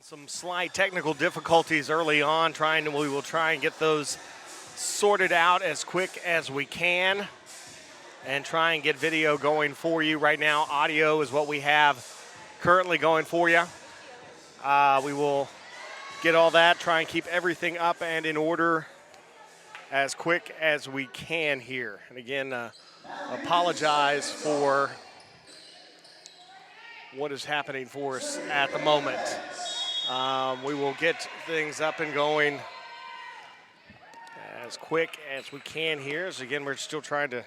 Some slight technical difficulties early on. We will try and get those sorted out as quick as we can and try and get video going for you. Right now, audio is what we have currently going for you. We will get all that, try and keep everything up and in order as quick as we can here. And again, apologize for what is happening for us at the moment. We will get things up and going as quick as we can here. So again, we're still trying to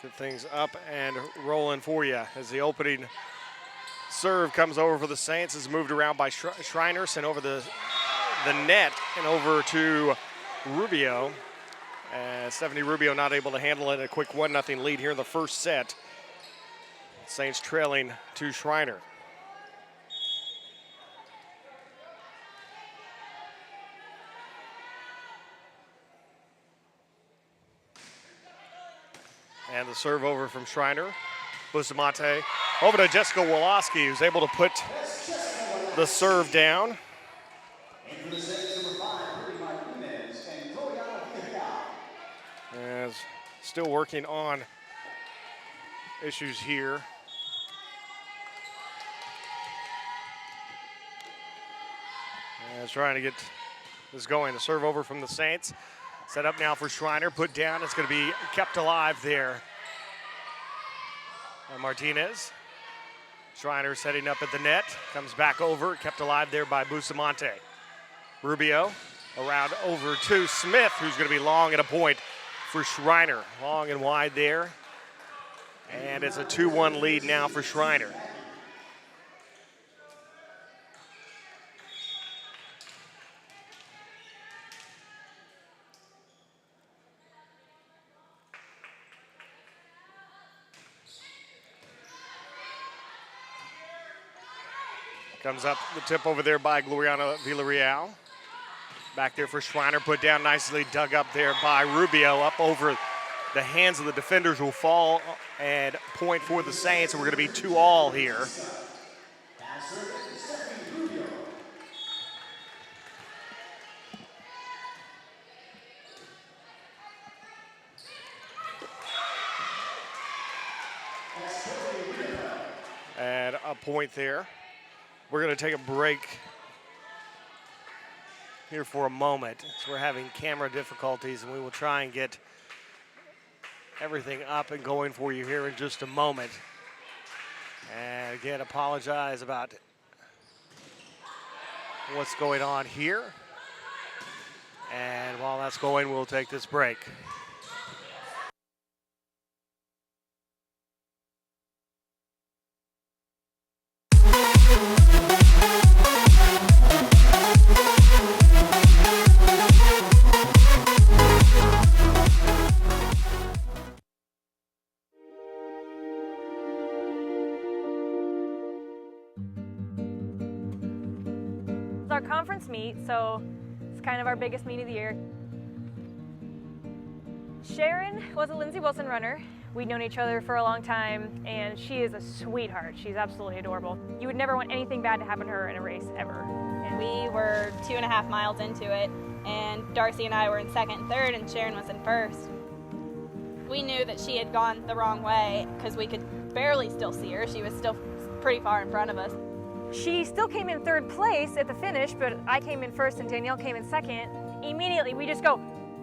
get things up and rolling for you as the opening serve comes over for the Saints. Is moved around by Schreiner, sent over the net and over to Rubio. Stephanie Rubio not able to handle it. A quick 1-0 lead here in the first set. Saints trailing to Schreiner. And the serve over from Schreiner. Bustamante over to Jessica Woloski, who's able to put the serve down. As still working on issues here. And trying to get this going. The serve over from the Saints. Set up now for Schreiner, put down. It's going to be kept alive there. Martinez. Schreiner setting up at the net. Comes back over, kept alive there by Bustamante. Rubio around over to Smith, who's going to be long at a point for Schreiner. Long and wide there. And it's a 2-1 lead now for Schreiner. Comes up the tip over there by Gloriana Villarreal. Back there for Schreiner, put down nicely, dug up there by Rubio, up over the hands of the defenders, will fall and point for the Saints, and we're going to be 2-all here. And a point there. We're going to take a break here for a moment. So we're having camera difficulties, and we will try and get everything up and going for you here in just a moment. And again, apologize about what's going on here. And while that's going, we'll take this break. Our conference meet, so it's kind of our biggest meet of the year. Sharon was a Lindsey Wilson runner. We'd known each other for a long time, and she is a sweetheart. She's absolutely adorable. You would never want anything bad to happen to her in a race, ever. And we were 2.5 miles into it, and Darcy and I were in second and third, and Sharon was in first. We knew that she had gone the wrong way because we could barely still see her. She was still pretty far in front of us. She still came in third place at the finish, but I came in first and Danielle came in second. Immediately, we just go,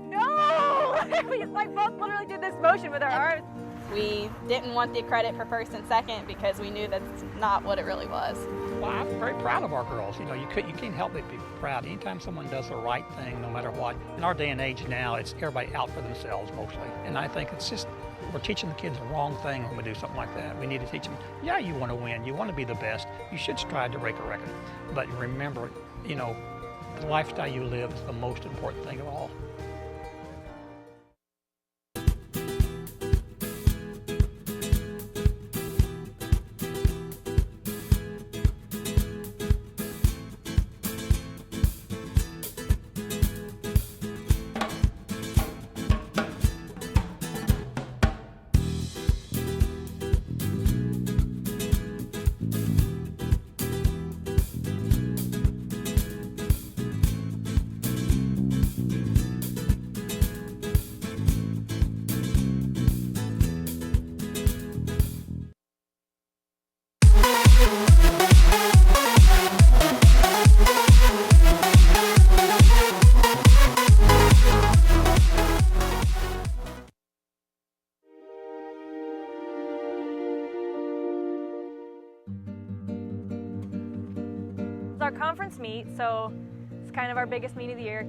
no! We like both literally did this motion with our arms. We didn't want the credit for first and second because we knew that's not what it really was. Well, I'm very proud of our girls. You know, you can't help but be proud. Anytime someone does the right thing, no matter what. In our day and age now, it's everybody out for themselves mostly. And I think it's just, we're teaching the kids the wrong thing when we do something like that. We need to teach them, yeah, you want to win, you want to be the best, you should strive to break a record. But remember, you know, the lifestyle you live is the most important thing of all. our conference meet, so it's kind of our biggest meet of the year.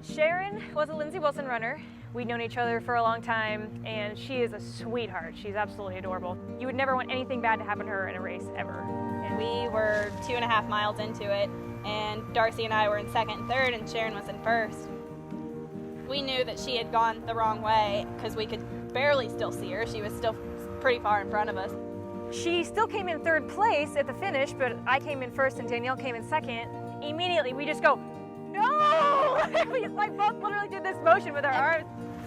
Sharon was a Lindsey Wilson runner. We'd known each other for a long time, and she is a sweetheart. She's absolutely adorable. You would never want anything bad to happen to her in a race, ever. And we were 2.5 miles into it, and Darcy and I were in second and third, and Sharon was in first. We knew that she had gone the wrong way because we could barely still see her. She was still pretty far in front of us. She still came in third place at the finish, but I came in first and Danielle came in second. Immediately, we just go, no! We both literally did this motion with our arms.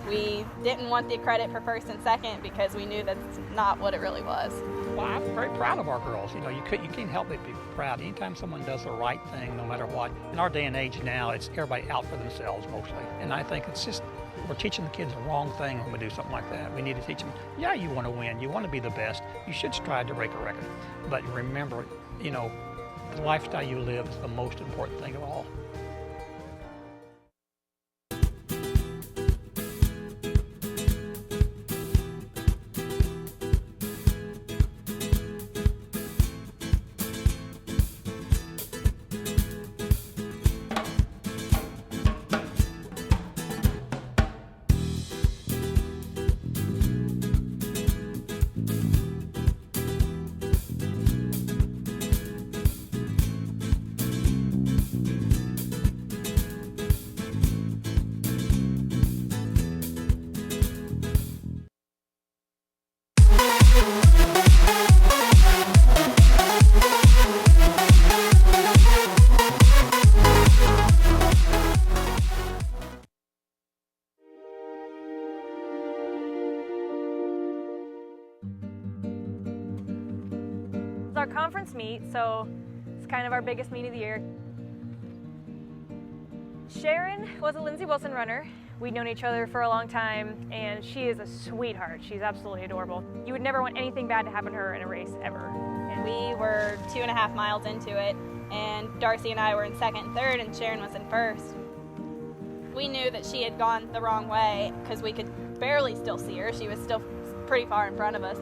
We didn't want the credit for first and second because we knew that's not what it really was. Well, I'm very proud of our girls. You can't help but be proud. Anytime someone does the right thing, no matter what. In our day and age now, it's everybody out for themselves mostly. And I think it's just, we're teaching the kids the wrong thing when we do something like that. We need to teach them, yeah, you want to win, you want to be the best, you should strive to break a record. But remember, the lifestyle you live is the most important thing of all. It's our conference meet, so it's kind of our biggest meet of the year. Sharon was a Lindsey Wilson runner. We'd known each other for a long time, and she is a sweetheart. She's absolutely adorable. You would never want anything bad to happen to her in a race, ever. And we were 2.5 miles into it, and Darcy and I were in second and third, and Sharon was in first. We knew that she had gone the wrong way because we could barely still see her. She was still pretty far in front of us.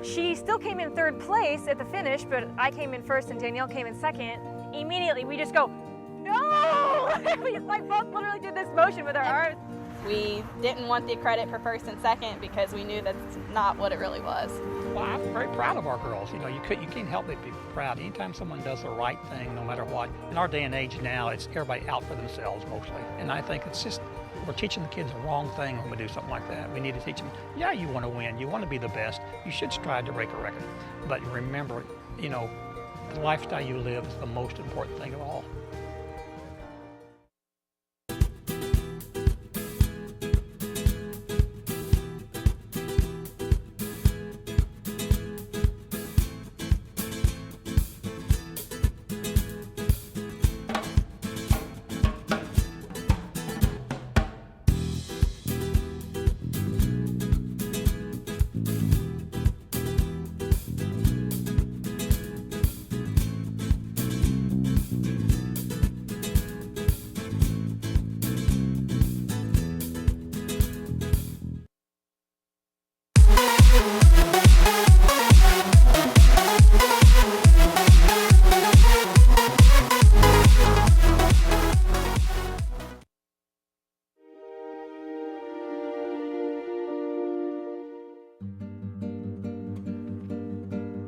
She still came in third place at the finish, but I came in first and Danielle came in second. Immediately, we just go, no! We both literally did this motion with our arms. We didn't want the credit for first and second because we knew that's not what it really was. Well, I'm very proud of our girls. You can't help but be proud. Anytime someone does the right thing, no matter what. In our day and age now, it's everybody out for themselves mostly. And I think it's just, we're teaching the kids the wrong thing when we do something like that. We need to teach them, yeah, you want to win, you want to be the best, you should strive to break a record. But remember, the lifestyle you live is the most important thing of all.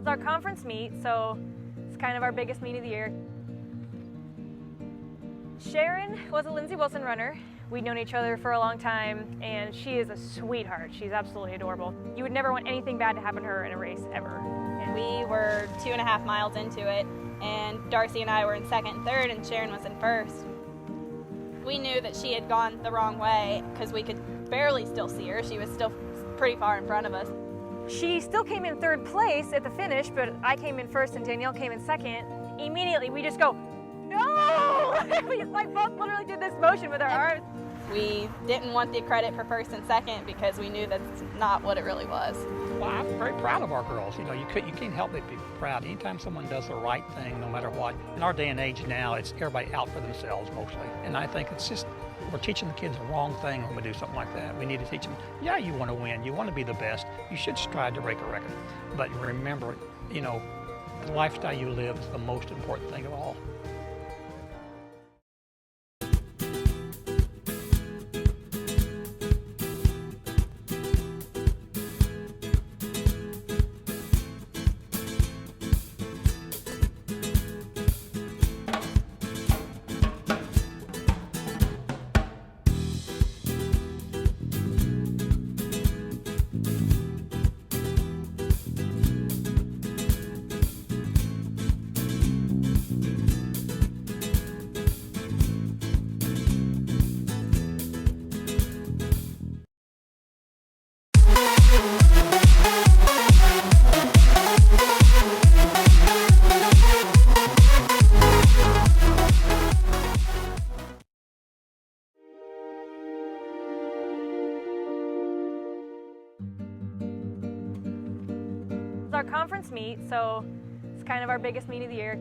It's our conference meet, so it's kind of our biggest meet of the year. Sharon was a Lindsey Wilson runner. We'd known each other for a long time, and she is a sweetheart. She's absolutely adorable. You would never want anything bad to happen to her in a race, ever. And we were 2.5 miles into it, and Darcy and I were in second and third, and Sharon was in first. We knew that she had gone the wrong way because we could barely still see her. She was still pretty far in front of us. She still came in third place at the finish, but I came in first and Danielle came in second. Immediately, we just go, no! We both literally did this motion with our arms. We didn't want the credit for first and second because we knew that's not what it really was. Well, I'm very proud of our girls. You can't help but be proud. Anytime someone does the right thing, no matter what. In our day and age now, it's everybody out for themselves mostly. And I think it's just, we're teaching the kids the wrong thing when we do something like that. We need to teach them, yeah, you want to win, you want to be the best, you should strive to break a record. But remember, The lifestyle you live is the most important thing of all. It's our conference meet, so it's kind of our biggest meet of the year.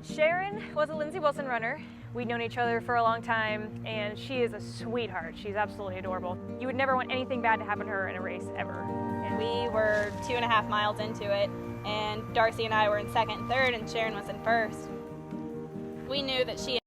Sharon was a Lindsey Wilson runner. We'd known each other for a long time, and she is a sweetheart. She's absolutely adorable. You would never want anything bad to happen to her in a race, ever. And we were 2.5 miles into it, and Darcy and I were in second and third, and Sharon was in first. We knew that she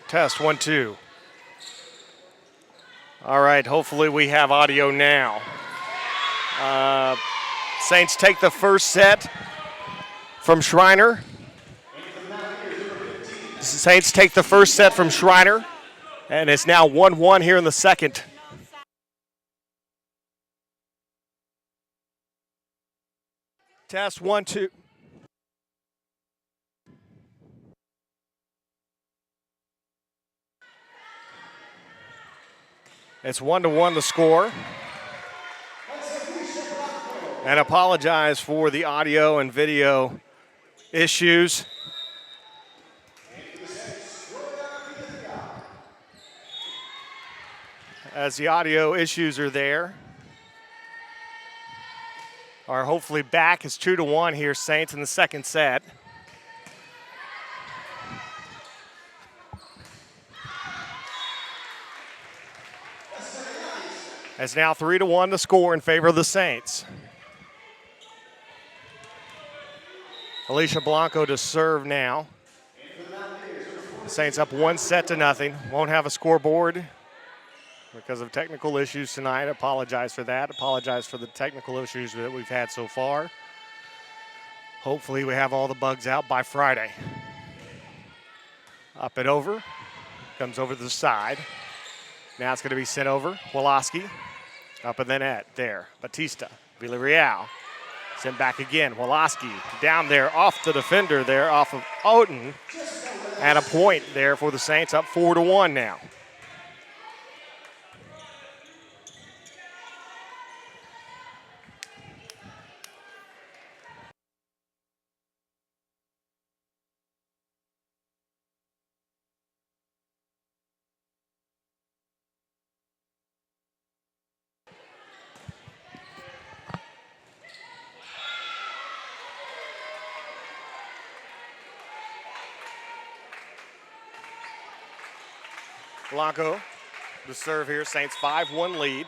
Test 1, 2. All right, hopefully we have audio now. Saints take the first set from Schreiner. Saints take the first set from Schreiner, and it's now 1-1 here in the second. Test 1, 2. It's 1-1 the score. And apologize for the audio and video issues. As the audio issues are there. Are hopefully back. It's 2-1 here, Saints, in the second set. It's now 3-1 the score in favor of the Saints. Alicia Blanco to serve now. The Saints up 1-0. Won't have a scoreboard because of technical issues tonight. Apologize for that. Apologize for the technical issues that we've had so far. Hopefully we have all the bugs out by Friday. Up and over. Comes over to the side. Now it's going to be sent over. Woloski. Up in the net. There. Batista. Villarreal. Sent back again. Woloski down there off the defender there off of Oden. And a point there for the Saints, up 4-1 now. Blanco, the serve here. Saints 5-1 lead.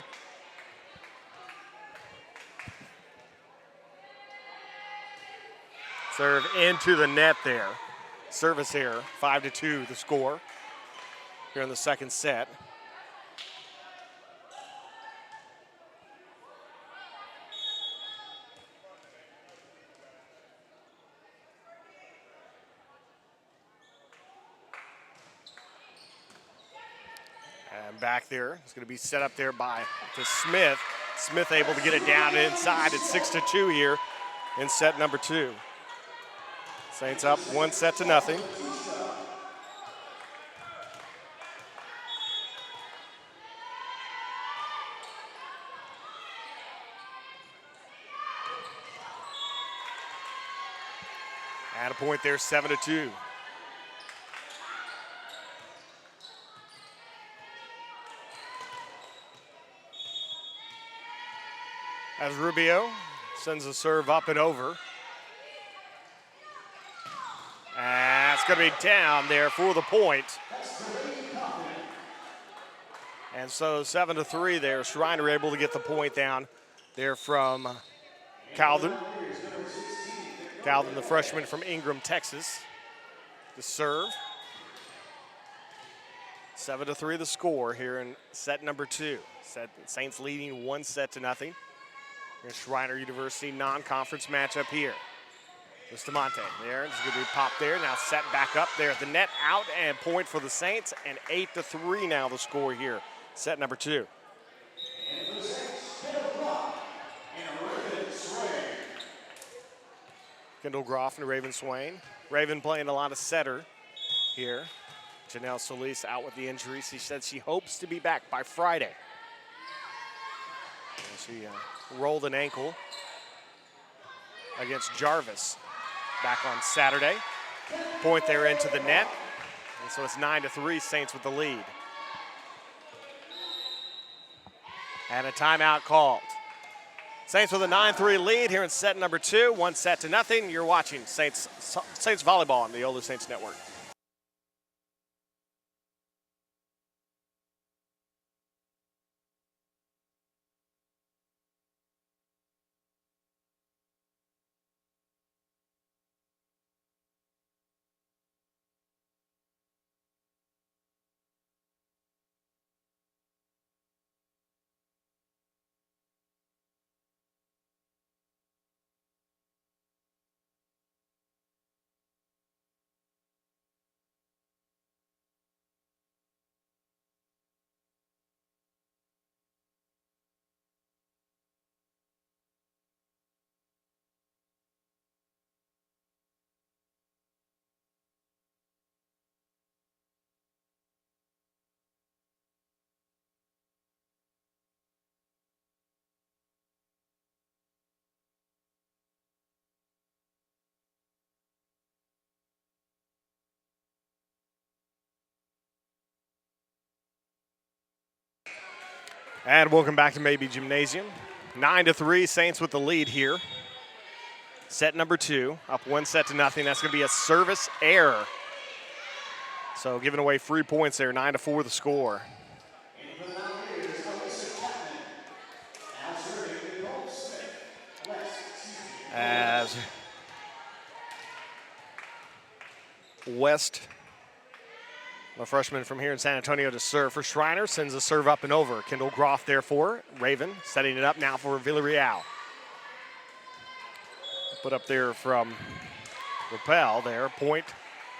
Serve into the net there. Service here, 5-2 the score here in the second set. And back there, it's going to be set up there to Smith. Smith able to get it down inside. It's 6-2 here in set number 2. Saints up 1-0. And a point there, 7-2. As Rubio sends a serve up and over. And it's going to be down there for the point. And so 7-3 there. Schreiner able to get the point down there from Calden. Calden, the freshman from Ingram, Texas, to serve. 7-3 the score here in set number 2. Saints leading 1-0. Here's Schreiner University non-conference matchup here. Bustamante there. It's going to be popped there. Now set back up there at the net. Out and point for the Saints. And 8-3 now the score here. Set number 2. Kendall Groff and Raven Swain. Raven playing a lot of setter here. Janelle Solis out with the injury. She said she hopes to be back by Friday. She rolled an ankle against Jarvis back on Saturday. Point there into the net. And so it's 9-3, Saints with the lead. And a timeout called. Saints with a 9-3 lead here in set number 2, 1-0. You're watching Saints Volleyball on the OLLU Saints Network. And welcome back to Mabee Gymnasium. 9-3, Saints with the lead here. Set number 2, up 1-0. That's going to be a service error. So giving away free points there, 9-4 the score. As West, the freshman from here in San Antonio, to serve for Schreiner, sends a serve up and over. Kendall Groff there for Raven, setting it up now for Villarreal. Put up there from Rappel there, point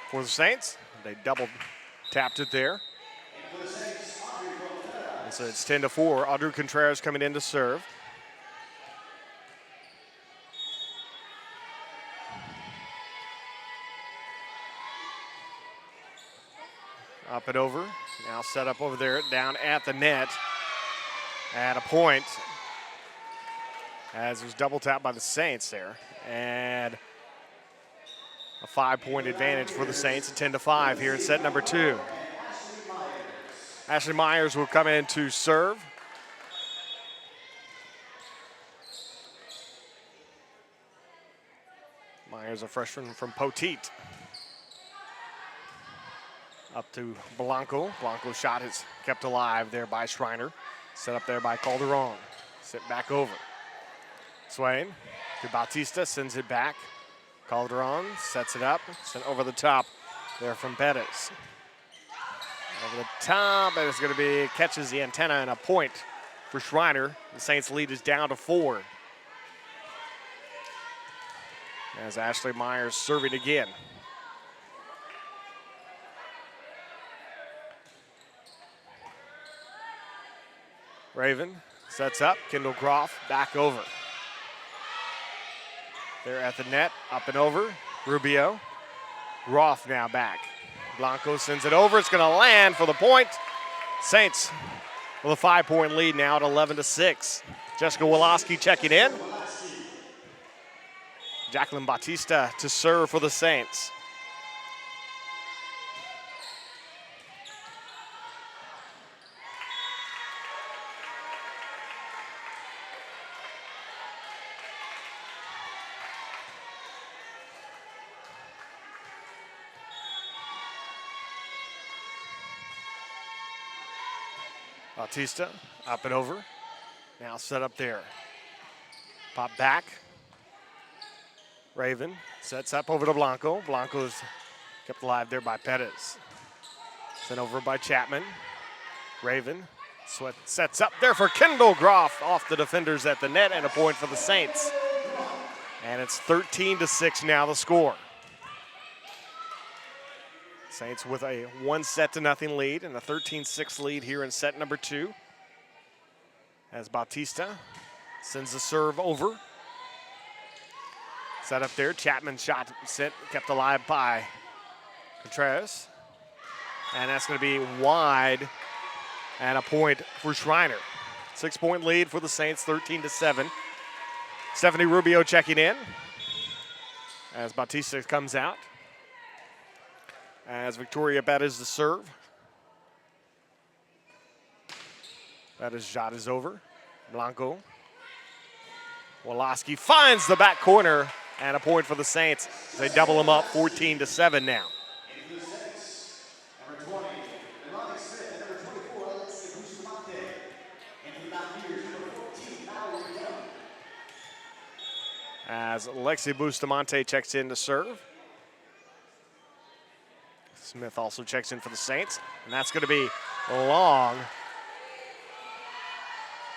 for the Saints. They double tapped it there. And so it's 10-4. Audrey Contreras coming in to serve. Up and over. Now set up over there, down at the net. At a point. As it was double tapped by the Saints there. And a 5-point advantage for the Saints at 10-5 here in set number 2. Ashley Myers will come in to serve. Myers, a freshman from Poteet. Up to Blanco. Blanco's shot is kept alive there by Schreiner. Set up there by Calderon. Sit back over. Swain to Bautista, sends it back. Calderon sets it up, sent over the top there from Pettis. Over the top, and it's going to be, catches the antenna and a point for Schreiner. The Saints lead is down to 4. As Ashley Myers serving again. Raven sets up, Kendall Groff back over. They're at the net, up and over. Rubio. Groff now back. Blanco sends it over. It's going to land for the point. Saints with a 5-point lead now at 11-6. Jessica Woloski checking in. Jacqueline Bautista to serve for the Saints. Bautista up and over. Now set up there. Pop back. Raven sets up over to Blanco. Blanco's kept alive there by Pettis. Sent over by Chapman. Raven sets up there for Kendall Groff off the defenders at the net, and a point for the Saints. And it's 13-6 now the score. Saints with a 1-0 lead and a 13-6 lead here in set number 2. As Bautista sends the serve over. Set up there, Chapman shot sent, kept alive by Contreras. And that's going to be wide and a point for Schreiner. 6-point lead for the Saints, 13-7. Stephanie Rubio checking in as Bautista comes out. As Victoria Bettis the serve. Bettis' shot is over. Blanco. Woloski finds the back corner and a point for the Saints. They double them up 14-7 now. As Lexi Bustamante checks in to serve. Smith also checks in for the Saints, and that's going to be long.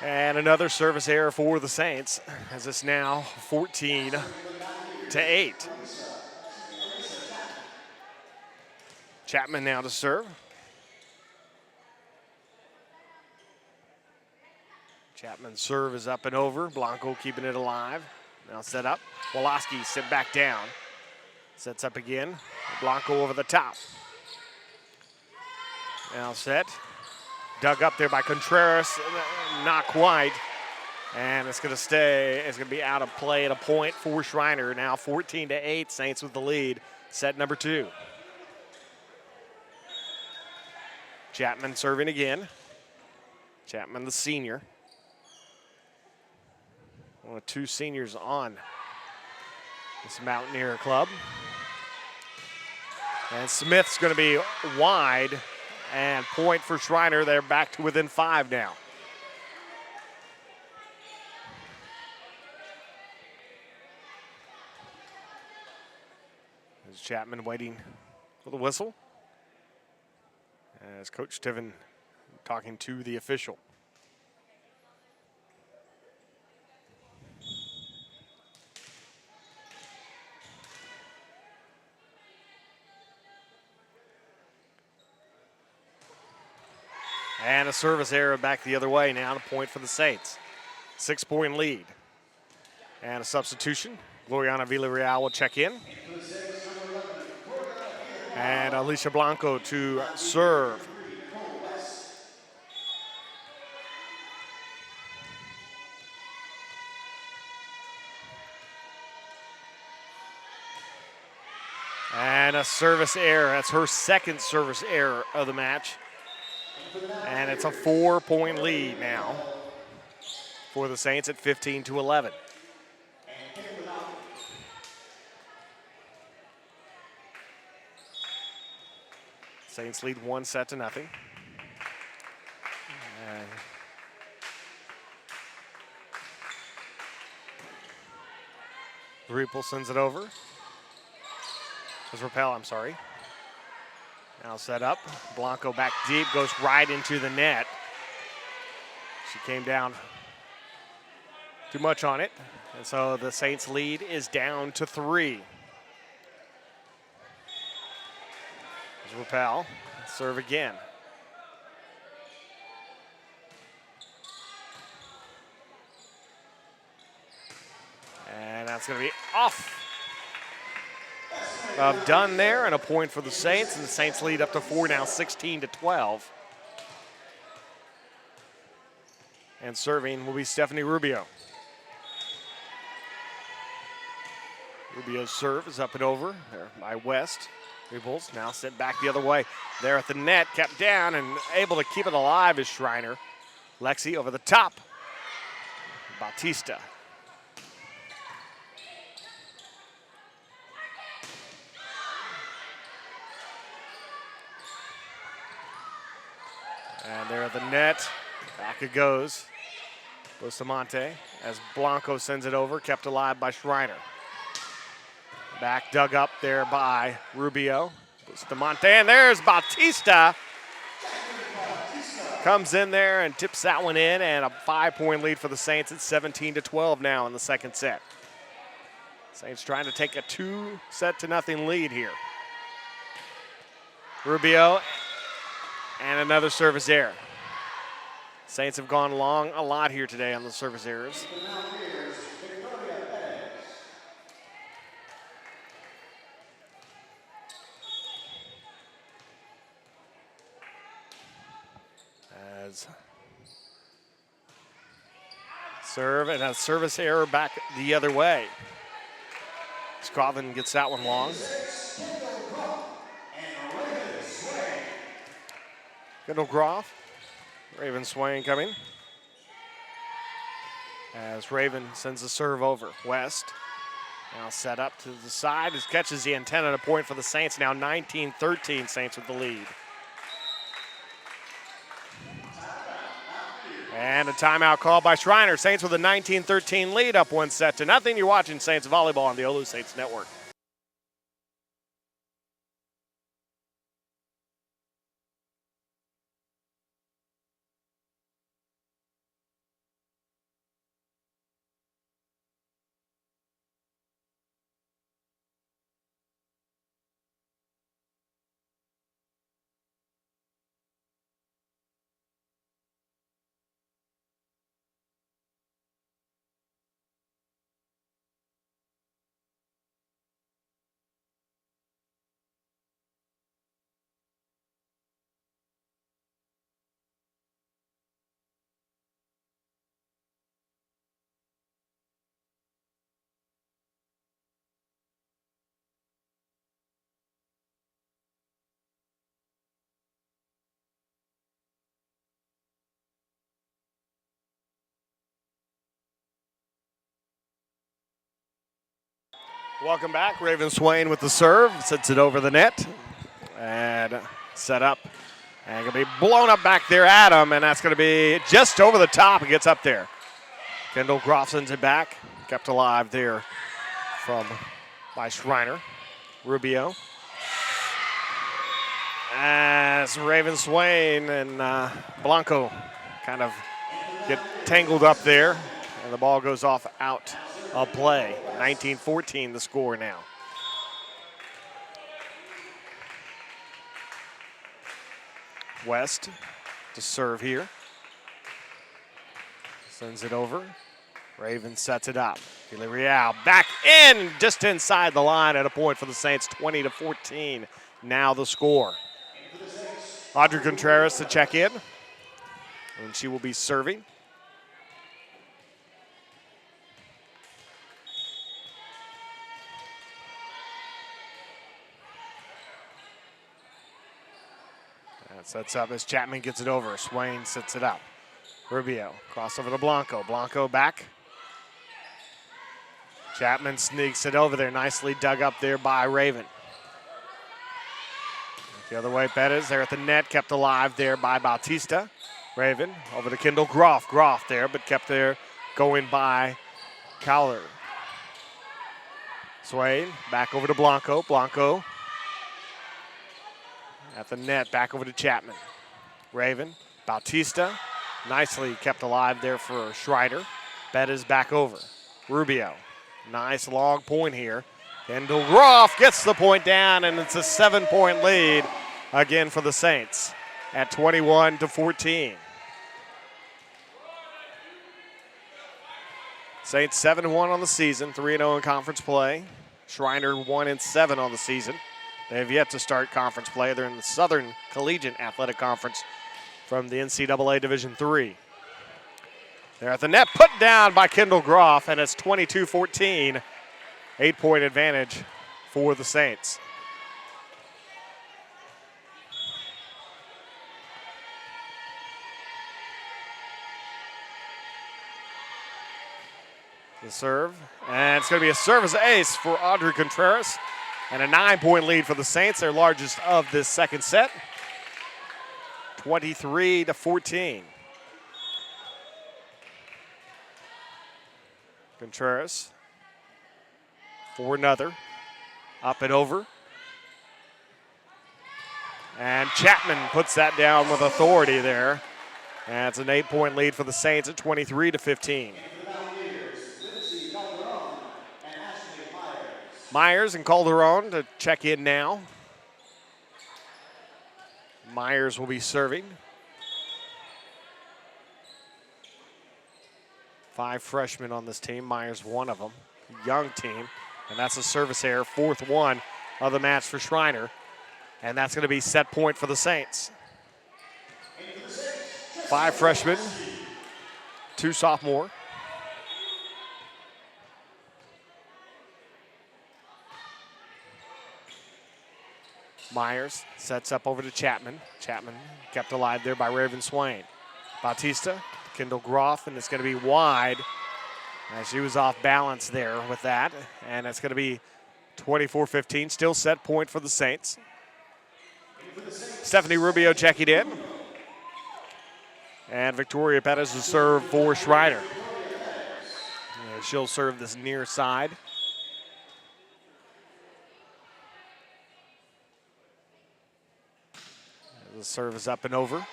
And another service error for the Saints, as it's now 14-8. Chapman now to serve. Chapman's serve is up and over. Blanco keeping it alive. Now set up. Woloski sit back down. Sets up again. Blanco over the top. Now set. Dug up there by Contreras. Not quite. And it's going to stay. It's going to be out of play at a point for Schreiner. Now 14-8. Saints with the lead. Set number 2. Chapman serving again. Chapman, the senior. One of two seniors on this Mountaineer club. And Smith's going to be wide, and point for Schreiner. They're back to within 5 now. There's Chapman waiting for the whistle, as Coach Stiven talking to the official. And a service error back the other way now, to point for the Saints. 6-point lead. And a substitution. Gloriana Villarreal will check in. And Alicia Blanco to serve. And a service error. That's her second service error of the match. And it's a 4-point lead now for the Saints at 15-11. Saints lead 1-0. Riepel sends it over. Rappel, I'm sorry. Now set up. Blanco back deep, goes right into the net. She came down too much on it. And so the Saints lead is down to 3. There's Rappel. Serve again. And that's going to be off. Done there, and a point for the Saints, and the Saints lead up to 4 now, 16-12. And serving will be Stephanie Rubio. Rubio's serve is up and over there by West. Rebels now sent back the other way. There at the net, kept down and able to keep it alive is Schreiner. Lexi over the top. Bautista. And there at the net, back it goes. Bustamante as Blanco sends it over, kept alive by Schreiner. Back dug up there by Rubio. Bustamante, and there's Bautista. Comes in there and tips that one in, and a 5-point lead for the Saints. It's 17-12 now in the second set. Saints trying to take a 2-0 lead here. Rubio. And another service error. Saints have gone long a lot here today on the service errors. As serve and a service error back the other way. Scotland gets that one long. Kendall Groff, Raven Swain coming. As Raven sends the serve over. West now set up to the side. As catches the antenna, and a point for the Saints. Now 19-13, Saints with the lead. And a timeout called by Schreiner. Saints with a 19-13 lead, up 1-0. You're watching Saints Volleyball on the OLLU Saints Network. Welcome back. Raven Swain with the serve. Sets it over the net. And set up. And going to be blown up back there at him. And that's going to be just over the top. It gets up there. Kendall Groff sends it back. Kept alive there by Schreiner. Rubio. As Raven Swain and Blanco kind of get tangled up there. And the ball goes off out of play. 19-14 the score now. West to serve here. Sends it over. Raven sets it up. Villarreal back in, just inside the line at a point for the Saints, 20-14. Now the score. Audrey Contreras to check in, and she will be serving. That sets up as Chapman gets it over. Swain sets it up. Rubio, crossover to Blanco. Blanco back. Chapman sneaks it over there. Nicely dug up there by Raven. The other way, Bettis there at the net. Kept alive there by Bautista. Raven over to Kendall Groff. Groff there, but kept there going by Cowler. Swain back over to Blanco. Blanco at the net, back over to Chapman. Raven, Bautista. Nicely kept alive there for Schreiner. Bettis back over. Rubio. Nice long point here. Kendall Groff gets the point down, and it's a 7-point lead again for the Saints at 21-14. Saints 7-1 on the season, 3-0 in conference play. Schreiner 1-7 on the season. They have yet to start conference play. They're in the Southern Collegiate Athletic Conference from the NCAA Division III. They're at the net, put down by Kendall Groff, and it's 22-14. 8-point advantage for the Saints. The serve, and it's going to be a service ace for Audrey Contreras, and a 9-point lead for the Saints, their largest of this second set. 23-14. Contreras for another. Up and over. And Chapman puts that down with authority there. And it's an 8-point lead for the Saints at 23-15. Myers and Calderon to check in now. Myers will be serving. 5 freshmen on this team. Myers one of them. Young team. And that's a service error. 4th one of the match for Schreiner. And that's going to be set point for the Saints. 5 freshmen. 2 sophomore. Myers sets up over to Chapman. Chapman kept alive there by Raven Swain. Bautista, Kendall Groff, and it's going to be wide. As she was off balance there with that. And it's going to be 24-15. Still set point for the Saints. Stephanie Rubio checking in. And Victoria Pettis will serve for Schreiner. And she'll serve this near side. The serve is up and over.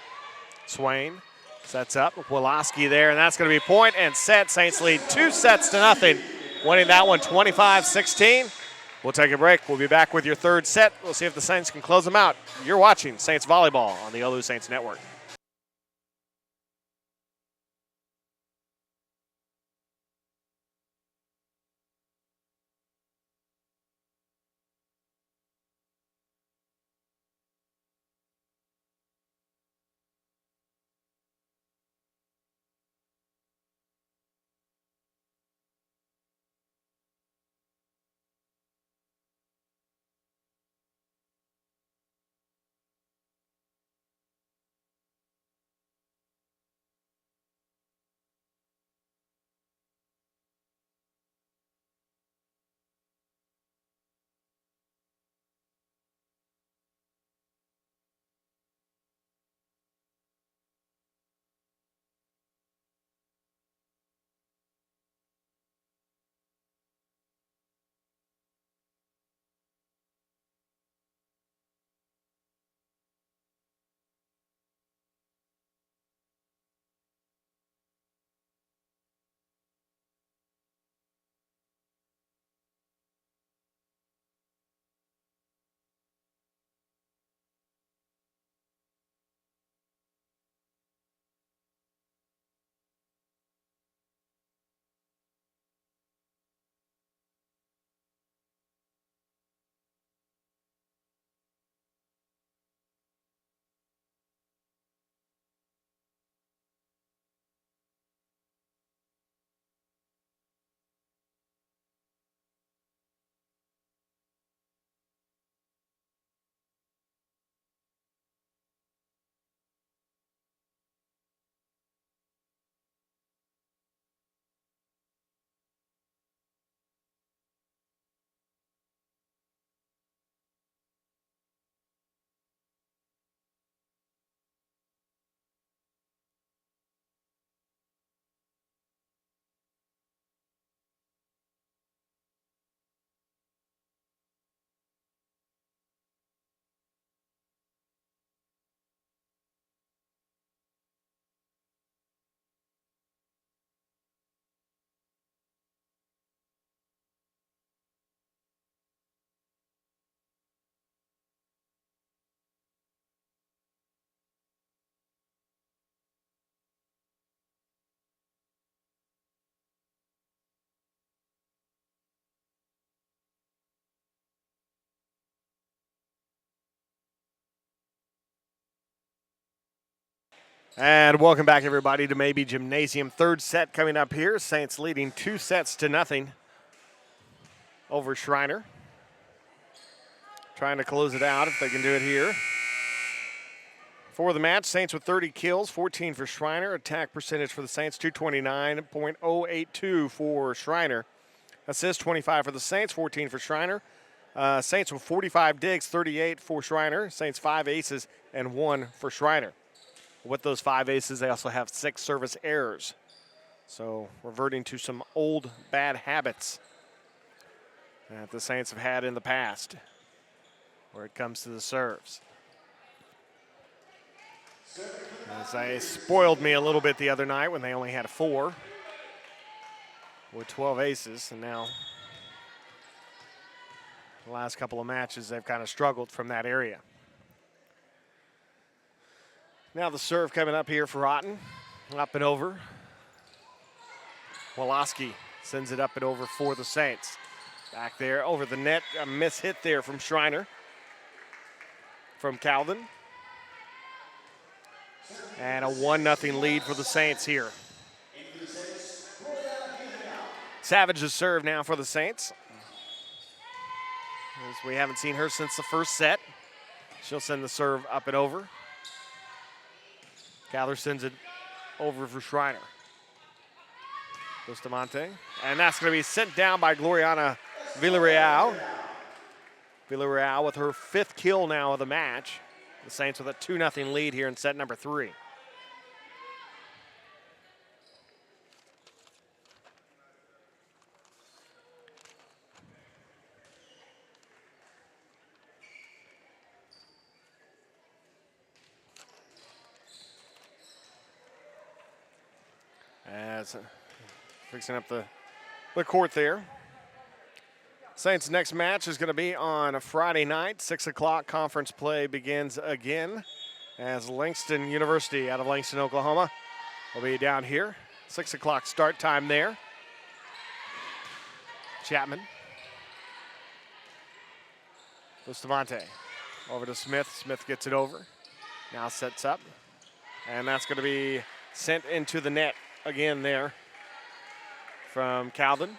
Swain sets up. Woloski there, and that's going to be point and set. Saints lead 2-0, winning that one 25-16. We'll take a break. We'll be back with your third set. We'll see if the Saints can close them out. You're watching Saints Volleyball on the OLLU Saints Network. And welcome back, everybody, to Mabee Gymnasium. Third set coming up here. Saints leading 2-0 over Schreiner. Trying to close it out if they can do it here. For the match, Saints with 30 kills, 14 for Schreiner. Attack percentage for the Saints, 229.082 for Schreiner. Assists, 25 for the Saints, 14 for Schreiner. Saints with 45 digs, 38 for Schreiner. Saints 5 aces and 1 for Schreiner. With those 5 aces, they also have 6 service errors. So reverting to some old bad habits that the Saints have had in the past where it comes to the serves. As they spoiled me a little bit the other night when they only had 4 with 12 aces, and now the last couple of matches they've kind of struggled from that area. Now the serve coming up here for Otten. Up and over. Woloski sends it up and over for the Saints. Back there over the net. A miss hit there from Schreiner. From Calvin. And a 1-0 lead for the Saints here. Savage's serve now for the Saints. As we haven't seen her since the first set. She'll send the serve up and over. Caller sends it over for Schreiner. Bustamante. And that's going to be sent down by Gloriana Villarreal. Villarreal with her 5th kill now of the match. The Saints with a 2-0 lead here in set number 3. As fixing up the court there. Saints' next match is going to be on a Friday night, 6 o'clock. Conference play begins again as Lake University out of Langston, Oklahoma will be down here. 6 o'clock start time there. Chapman. Bustamante over to Smith. Smith gets it over. Now sets up. And that's going to be sent into the net again there from Calvin.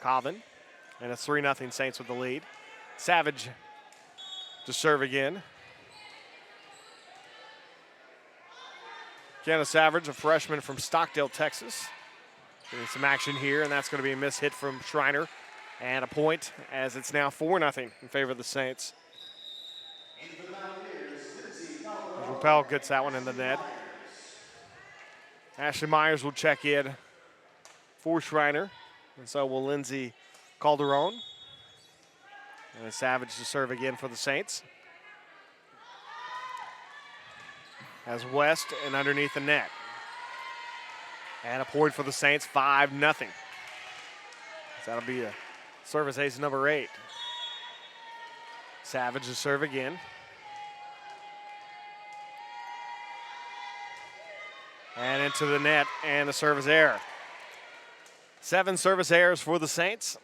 Calvin. And a 3-0 Saints with the lead. Savage to serve again. Kenna Savage, a freshman from Stockdale, Texas. Getting some action here, and that's going to be a miss hit from Schreiner. And a point as it's now 4-0 in favor of the Saints. Rappel gets that one in the net. Ashley Myers will check in for Schreiner. And so will Lindsay Calderon. And a Savage to serve again for the Saints. As West and underneath the net. And a point for the Saints, 5-0. So that'll be a service ace number 8. Savage to serve again. And into the net, and a service error. 7 service errors for the Saints.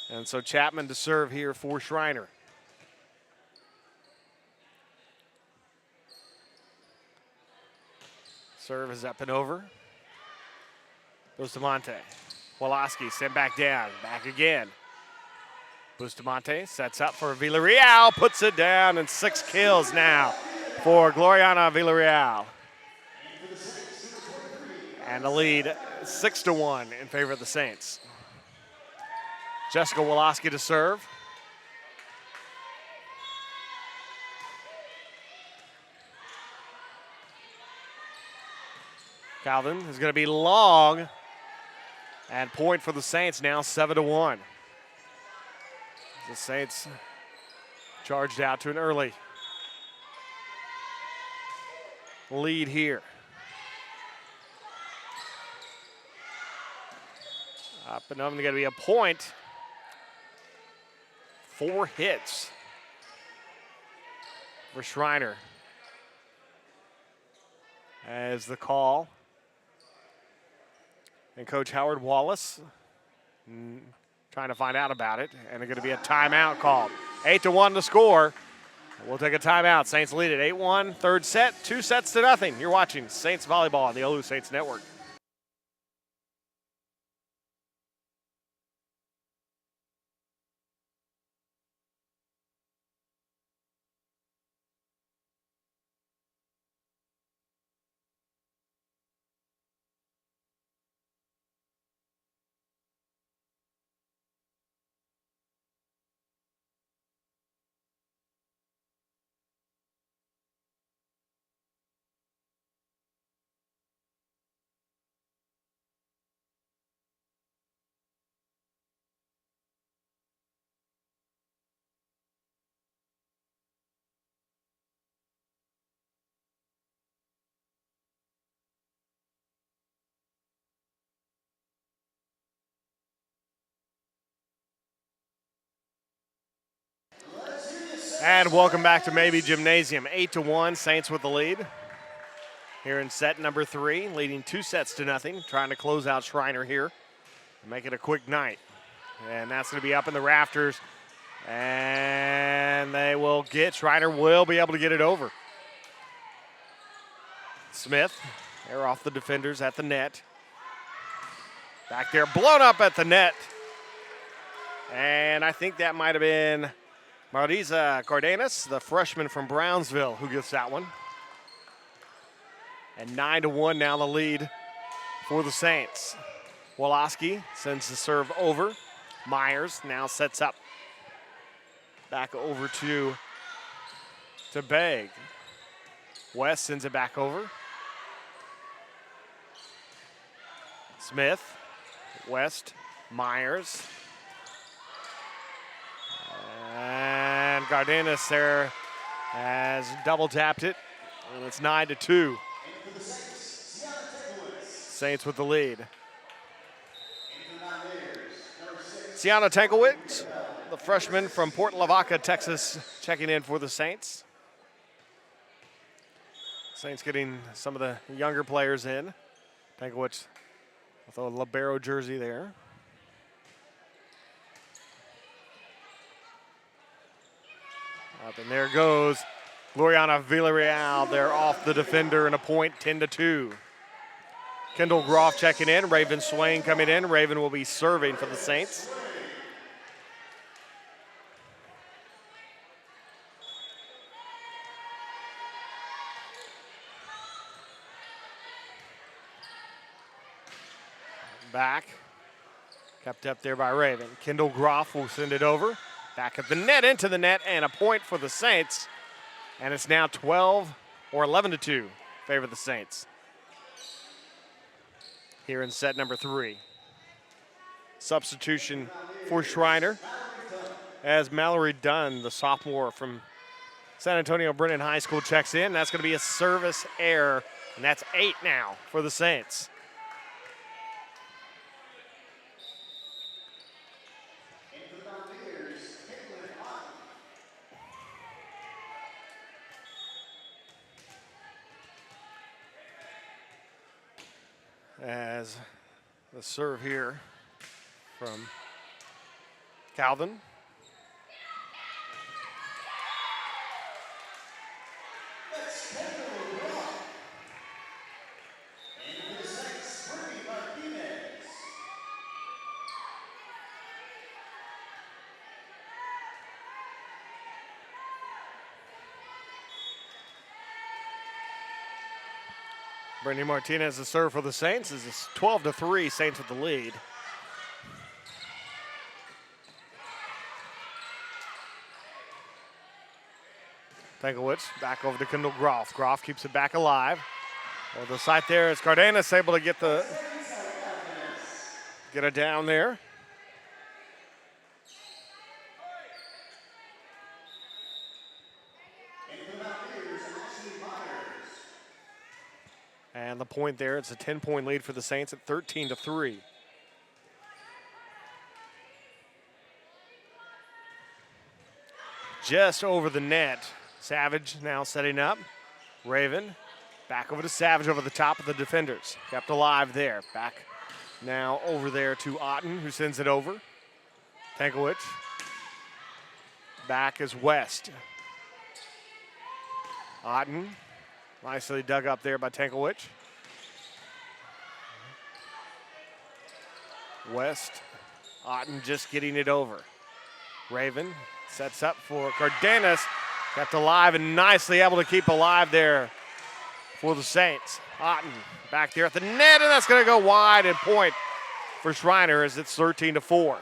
And so Chapman to serve here for Schreiner. Serve is up and over. Bustamante. Woloski sent back down. Back again. Bustamante sets up for Villarreal. Puts it down, and 6 kills now for Gloriana Villarreal. And the lead 6-1 in favor of the Saints. Jessica Woloski to serve. Calvin is going to be long. And point for the Saints now, 7-1. The Saints charged out to an early lead here. Up and over, going to be a point. 4 hits for Schreiner. As the call. And Coach Howard Wallace trying trying to find out about it, and it's going to be a timeout called. 8-1 to score. We'll take a timeout. Saints lead at 8-1, third set, 2-0. You're watching Saints Volleyball on the OLLU Saints Network. And welcome back to Mabee Gymnasium. 8-1, Saints with the lead. Here in set number 3, leading 2-0. Trying to close out Schreiner here and make it a quick night. And that's going to be up in the rafters. And Schreiner will be able to get it over. Smith, they're off the defenders at the net. Back there, blown up at the net. And I think that might have been Marisa Cardenas, the freshman from Brownsville, who gets that one. And 9-1 now the lead for the Saints. Woloski sends the serve over. Myers now sets up. Back over to Begg. West sends it back over. Smith, West, Myers. And Cardenas there has double tapped it, and it's 9-2. Saints with the lead. Sienna Tankowicz, the freshman from Port Lavaca, Texas, checking in for the Saints. Saints getting some of the younger players in. Tankowicz with a libero jersey there. Up and there goes Gloriana Villarreal. They're off the defender and a point, 10-2. Kendall Groff checking in. Raven Swain coming in. Raven will be serving for the Saints. Back. Kept up there by Raven. Kendall Groff will send it over. Back at the net, into the net, and a point for the Saints. And it's now 11-2, favor the Saints. Here in set number 3. Substitution for Schreiner as Mallory Dunn, the sophomore from San Antonio Brennan High School, checks in. That's going to be a service error, and that's 8 now for the Saints. As the serve here from Calvin. Brittany Martinez, the serve for the Saints. This is 12-3, Saints with the lead. Tankowicz back over to Kendall Groff. Groff keeps it back alive. Well, the site there is Cardenas able to get it down there. And the point there, it's a 10-point lead for the Saints at 13-3. Just over the net. Savage now setting up. Raven back over to Savage over the top of the defenders. Kept alive there. Back now over there to Otten, who sends it over. Tankowicz. Back is West. Otten. Nicely dug up there by Tankowicz. West. Otten just getting it over. Raven sets up for Cardenas. Kept alive and nicely able to keep alive there for the Saints. Otten back there at the net, and that's going to go wide and point for Schreiner as it's 13-4.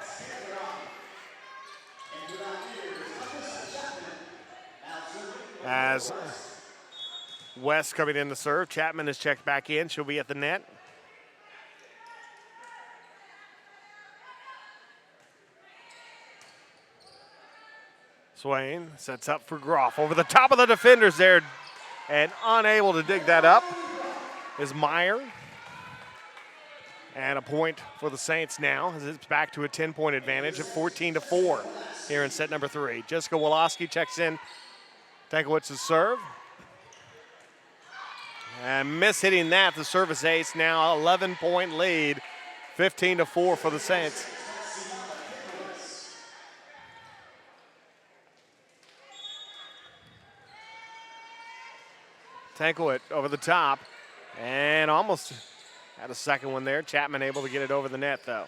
As West coming in to serve, Chapman is checked back in. She'll be at the net. Swain sets up for Groff. Over the top of the defenders there, and unable to dig that up is Meyer. And a point for the Saints now as it's back to a 10-point advantage at 14-4 here in set number 3. Jessica Woloski checks in Tankowicz's serve. And miss-hitting that, the service ace now 11-point lead, 15-4 for the Saints. Tankowicz over the top and almost had a second one there. Chapman able to get it over the net though.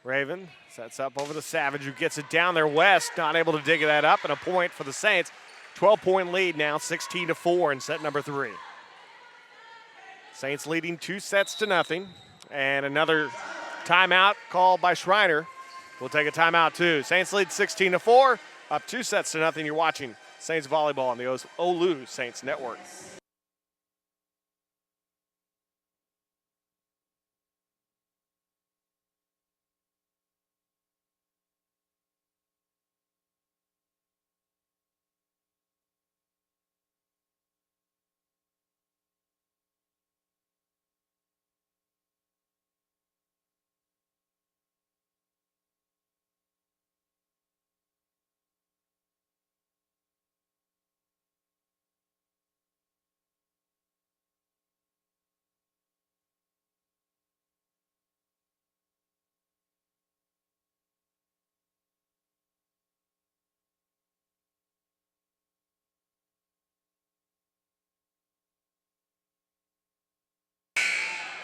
Raven sets up over the Savage who gets it down there. West not able to dig that up, and a point for the Saints. 12-point lead now, 16-4 in set number 3. Saints leading 2-0, and another timeout called by Schreiner. We'll take a timeout too. Saints lead 16-4, up 2-0. You're watching Saints Volleyball on the OLLU Saints Network.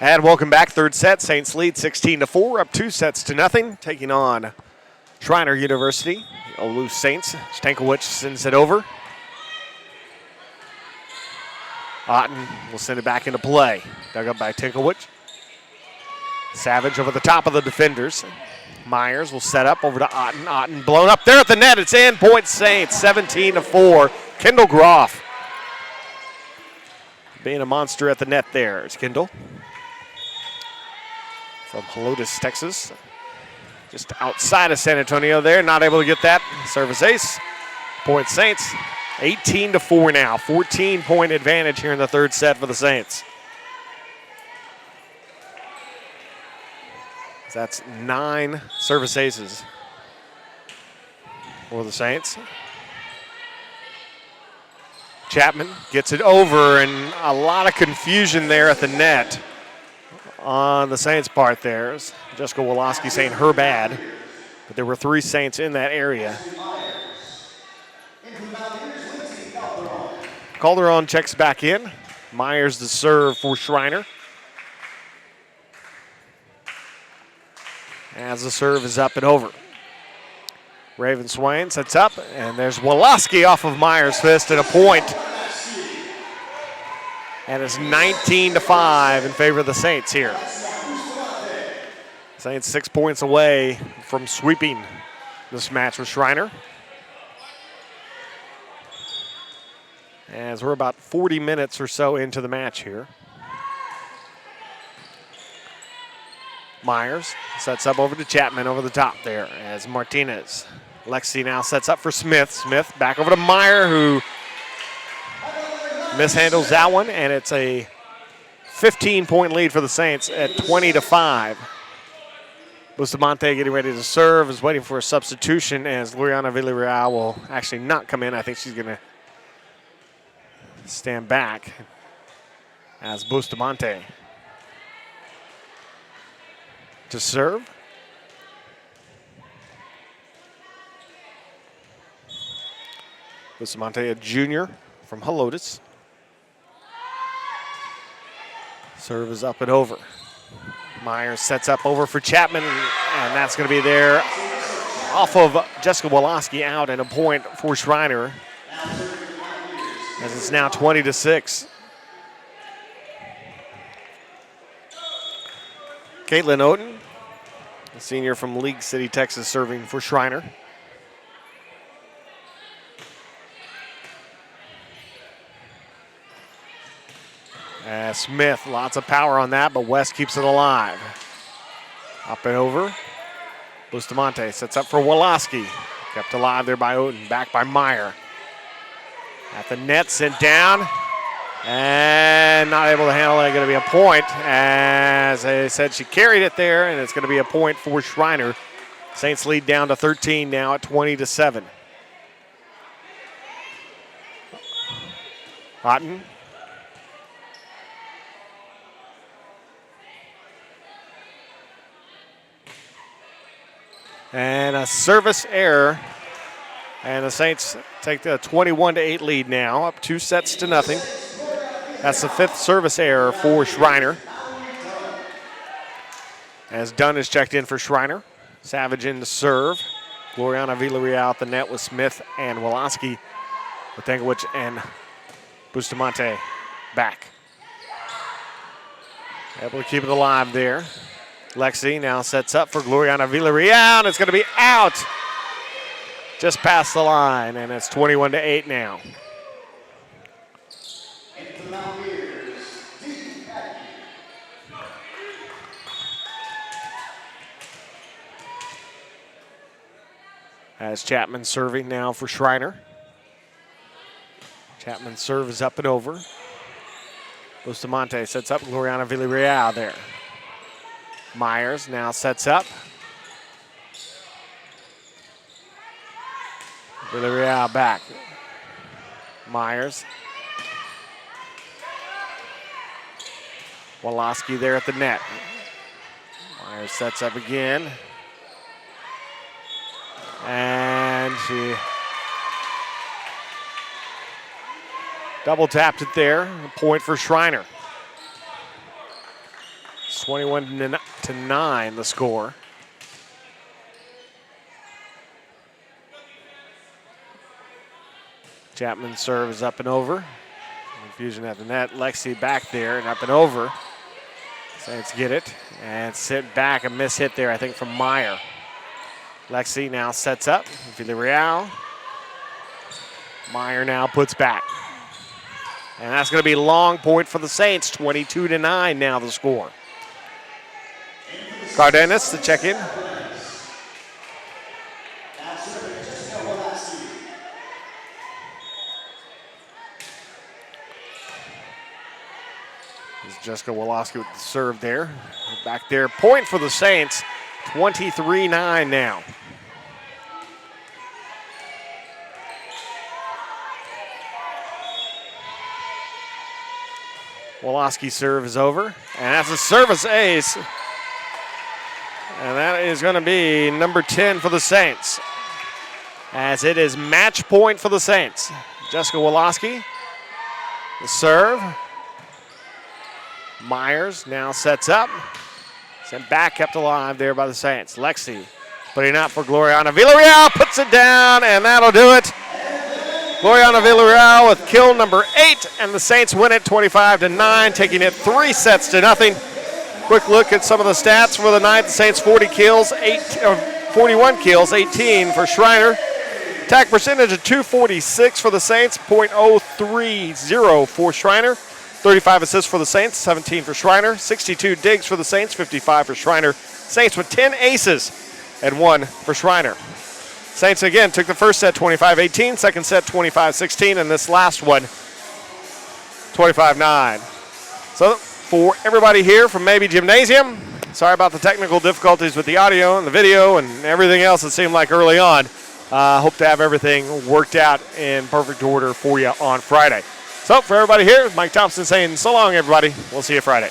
And welcome back, third set. Saints lead 16-4, up 2-0, taking on Schreiner University. The OLLU Saints. Stankiewicz sends it over. Otten will send it back into play. Dug up by Tinkiewicz. Savage over the top of the defenders. Myers will set up over to Otten. Otten blown up there at the net. It's in. Point Saints, 17-4. Kendall Groff being a monster at the net there. It's Kendall from Helotes, Texas. Just outside of San Antonio there. Not able to get that. Service ace. Point Saints, 18-4 now. 14-point advantage here in the third set for the Saints. That's 9 service aces for the Saints. Chapman gets it over, and a lot of confusion there at the net on the Saints' part there. Jessica Woloski saying her bad, but there were 3 Saints in that area. Calderon checks back in. Myers the serve for Schreiner. As the serve is up and over. Raven Swain sets up, and there's Woloski off of Myers' fist and a point. And it's 19-5 in favor of the Saints here. Saints 6 points away from sweeping this match with Schreiner. As we're about 40 minutes or so into the match here. Myers sets up over to Chapman over the top there as Martinez. Lexi now sets up for Smith. Smith back over to Meyer, who mishandles that one, and it's a 15-point lead for the Saints at 20-5. Bustamante getting ready to serve, is waiting for a substitution as Luriana Villarreal will actually not come in. I think she's going to stand back as Bustamante to serve. Bustamante, a junior from Helotes. Serve is up and over. Myers sets up over for Chapman, and that's going to be there off of Jessica Woloski out, and a point for Schreiner. As it's now 20-6. Caitlin Oden, a senior from League City, Texas, serving for Schreiner. Smith, lots of power on that, but West keeps it alive. Up and over. Bustamante sets up for Woloski. Kept alive there by Oden, back by Meyer. At the net, sent down, and not able to handle it. Going to be a point. As I said, she carried it there, and it's going to be a point for Schreiner. Saints lead down to 13 now at 20-7. Otten. And a service error. And the Saints take the 21-8 lead now, up 2-0. That's the 5th service error for Schreiner. As Dunn is checked in for Schreiner. Savage in to serve. Gloriana Villarreal at the net with Smith and Woloski. Botankiewicz and Bustamante back. Able to keep it alive there. Lexi now sets up for Gloriana Villarreal, and it's going to be out. Just past the line, and it's 21-8 now. As Chapman serving now for Schreiner. Chapman's serve is up and over. Bustamante sets up Gloriana Villarreal there. Myers now sets up. Villarreal back. Myers. Woloski there at the net. Myers sets up again. And she double tapped it there. A point for Schreiner. It's 21-9 the score. Chapman's serve is up and over. Confusion at the net. Lexi back there and up and over. Saints get it and sit back. A miss hit there, I think, from Meyer. Lexi now sets up. Villarreal. Meyer now puts back. And that's going to be a long point for the Saints. 22-9 now the score. Cardenas to check in. Jessica Woloski with the serve there. Back there, point for the Saints. 23-9 now. Woloski's serve is over, and that's a service ace. And that is going to be number 10 for the Saints, as it is match point for the Saints. Jessica Woloski, the serve. Myers now sets up. Sent back, kept alive there by the Saints. Lexi putting out for Gloriana Villarreal, puts it down, and that'll do it. Gloriana Villarreal with kill number 8, and the Saints win it 25-9, taking it 3-0. Quick look at some of the stats for the night. The Saints 41 kills, 18 for Schreiner. Attack percentage of .246 for the Saints, .030 for Schreiner. 35 assists for the Saints, 17 for Schreiner. 62 digs for the Saints, 55 for Schreiner. Saints with 10 aces and 1 for Schreiner. Saints again took the first set 25-18, second set 25-16, and this last one 25-9. So for everybody here from Mabee Gymnasium, sorry about the technical difficulties with the audio and the video and everything else it seemed like early on. Hope to have everything worked out in perfect order for you on Friday. So for everybody here, Mike Thompson saying so long, everybody. We'll see you Friday.